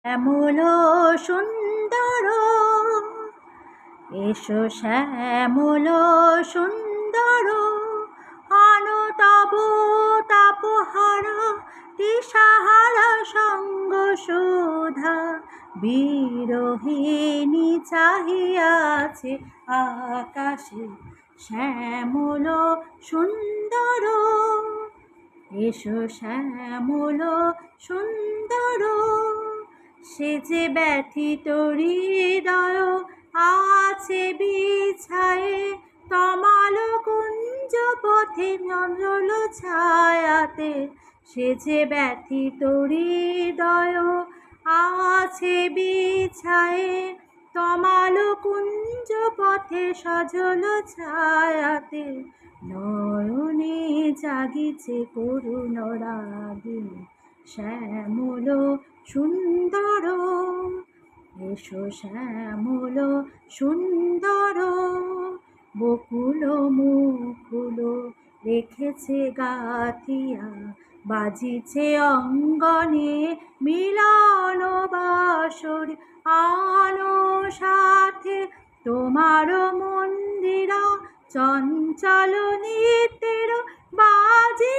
শ্যামল সুন্দর এসো শ্যামল সুন্দর তব তাপহারা দিশাহারা সঙ্গ সুধা বিরোহিণী চাহিয়াছে আকাশে শ্যামল সুন্দর এসো শ্যামল সুন্দর সে যে ব্যথিত হৃদয় আছে বিছায়ে তমাল কুঞ্জ পথে নজল ছায়াতে সে যে ব্যথিত হৃদয় আছে বিছায়ে তমাল কুঞ্জ পথে সজল ছায়াতে নয়নে জাগিছে করুণ রাগে শ্যামল সুন্দর এসো শ্যামল সুন্দর বকুল মুকুল রেখেছে গাথিয়া বাজিছে অঙ্গনে মিলন বাসর আলো সাথে তোমার মন্দিরা চঞ্চল নিত্যের বাজে